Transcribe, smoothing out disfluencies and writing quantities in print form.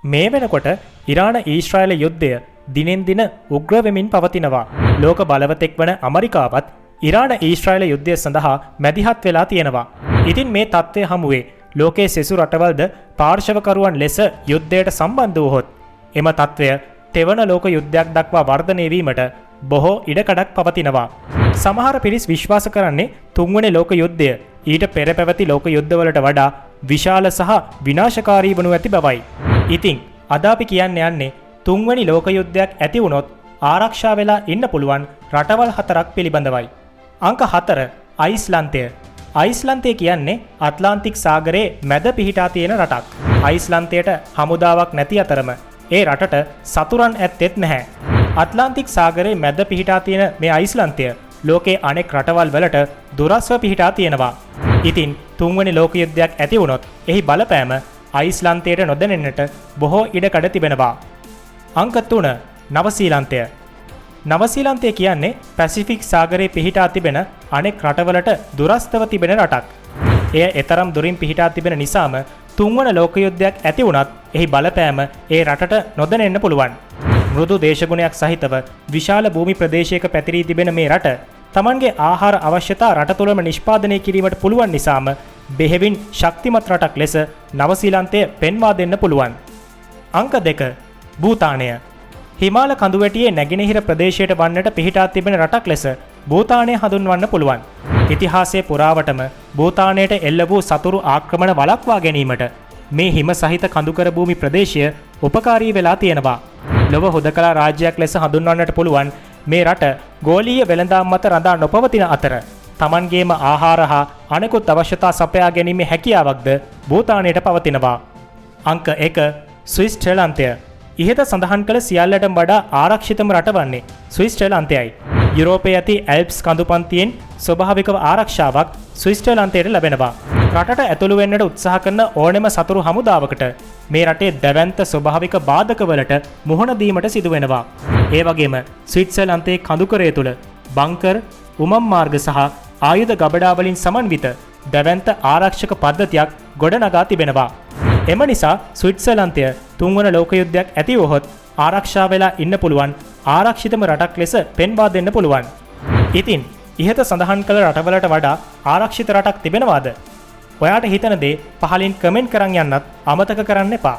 මේ වෙනකොට ඉරාන ඊශ්‍රායල යුද්ධය දිනෙන් දින උග්‍ර වෙමින් පවතිනවා. ලෝක බලවතෙක් වන ඇමරිකාවත් ඉරාන ඊශ්‍රායල යුද්ධය සඳහා මැදිහත් වෙලා තියෙනවා. ඉතින් මේ තත්ත්වය හමුවේ ලෝකයේ සෙසු රටවල්ද පාර්ශවකරුවන් ලෙස යුද්ධයට සම්බන්ධ වූහොත් එම තත්ත්වය තෙවන ලෝක යුද්ධයක් දක්වා වර්ධනය වීමට බොහෝ ඉඩකඩක් පවතිනවා. සමහර පිරිස් විශ්වාස කරන්නේ තුන්වැනි ලෝක යුද්ධය ඊට පෙර පැවති ලෝක යුද්ධවලට වඩා විශාල සහ විනාශකාරී වනු ඇති බවයි. ඉතින් අද අපි කියන්න යන්නේ තුන්වැනි ලෝක යුද්ධයක් ඇති වුණොත් ආරක්ෂා වෙලා ඉන්න පුළුවන් රටවල් 4ක් පිළිබඳවයි. අංක 4 අයිස්ලන්තය. අයිස්ලන්තය කියන්නේ ඇට්ලාන්ටික් සාගරයේ මැද පිහිටා තියෙන රටක්. අයිස්ලන්තයට හමුදාවක් නැති අතරම ඒ රටට සතුරන් ඇත්තෙත් නැහැ. ඇට්ලාන්ටික් සාගරයේ මැද පිහිටා තියෙන මේ අයිස්ලන්තය ලෝකයේ අනෙක් රටවල් වලට දුරස්ව පිහිටා තියෙනවා. ඉතින් තුන්වෙනි ලෝක යුද්ධයක් ඇති වුණොත් එහි බලපෑම අයිස්ලන්තයට නොදැනෙන්නට බොහෝ ඉඩකඩ තිබෙනවා. අංක 3 නවසීලන්තය. නවසීලන්තය කියන්නේ පැසිෆික් සාගරයේ පිහිටා තිබෙන අනෙක් රටවලට දුරස්තව තිබෙන රටක්. එය එතරම් දුරින් පිහිටා තිබෙන නිසාම තුන්වන ලෝක යුද්ධයක් ඇති වුණත් එහි බලපෑම ඒ රටට නොදැනෙන්න පුළුවන්. මෘදු දේශගුණයක් සහිතව විශාල භූමි ප්‍රදේශයක පැතිරී තිබෙන මේ රට තමන්ගේ ආහාර අවශ්‍යතා රට තුළම නිෂ්පාදනය කිරීමට පුළුවන් නිසාම බෙහෙවින් ශක්තිමත් රටක් ලෙස නවසීලන්තය පෙන්වා දෙන්න පුළුවන්. අංක 2 භූතානය. හිමාල කඳුවැටියේ නැගෙනහිර ප්‍රදේශයට වන්නට පිහිටා තිබෙන රටක් ලෙස භූතානය හඳුන්වන්න පුළුවන්. ඉතිහාසයේ පුරාවටම භූතානයට එල්ල වූ සතුරු ආක්‍රමණ වළක්වා ගැනීමට මේ හිම සහිත කඳුකර භූමි ප්‍රදේශය උපකාරී වෙලා තියෙනවා. ලොව හුදකලා රාජ්‍යයක් ලෙස හඳුන්වන්නට පුළුවන් මේ රට ගෝලීය වෙළඳාම් මත රඳා නොපවතින අතර තමන්ගේම ආහාර හා අනෙකුත් අවශ්‍යතා සපයා ගැනීමේ හැකියාවක්ද භූතානයට පවතිනවා. අංක 1 ස්විට්සර්ලන්තය. ඉහත සඳහන් කළ සියල්ලටම වඩා ආරක්ෂිතම රට වන්නේ ස්විට්සර්ලන්තයයි. යුරෝපයේ ඇති ඇල්ප්ස් කඳුපන්තියෙන් ස්වභාවිකව ආරක්ෂාවක් ස්විට්සර්ලන්තයට ලැබෙනවා. රටට ඇතුළු වෙන්නට උත්සාහ කරන ඕනෑම සතුරු හමුදාවකට මේ රටේ දැවැන්ත ස්වභාවික බාධකවලට මුහුණ දීමට සිදු වෙනවා. ඒ වගේම ස්විට්සර්ලන්තයේ කඳුකරය තුල බංකර්, උමම් මාර්ග සහ ආයුධ ගබඩා වලින් සමන්විත දැවැන්ත ආරක්ෂක පද්ධතියක් ගොඩනගා තිබෙනවා. එම නිසා ස්විට්සර්ලන්තය තුන්වන ලෝක යුද්ධයක් ඇති වුවහොත් ආරක්ෂා වෙලා ඉන්න පුළුවන් ආරක්ෂිතම රටක් ලෙස පෙන්වා දෙන්න පුළුවන්. ඉතින් ඉහත සඳහන් කළ රටවලට වඩා ආරක්ෂිත රටක් තිබෙනවාද? ඔයාට හිතන දේ පහලින් කමෙන්ට් කරන් යන්නත් අමතක කරන්න එපා.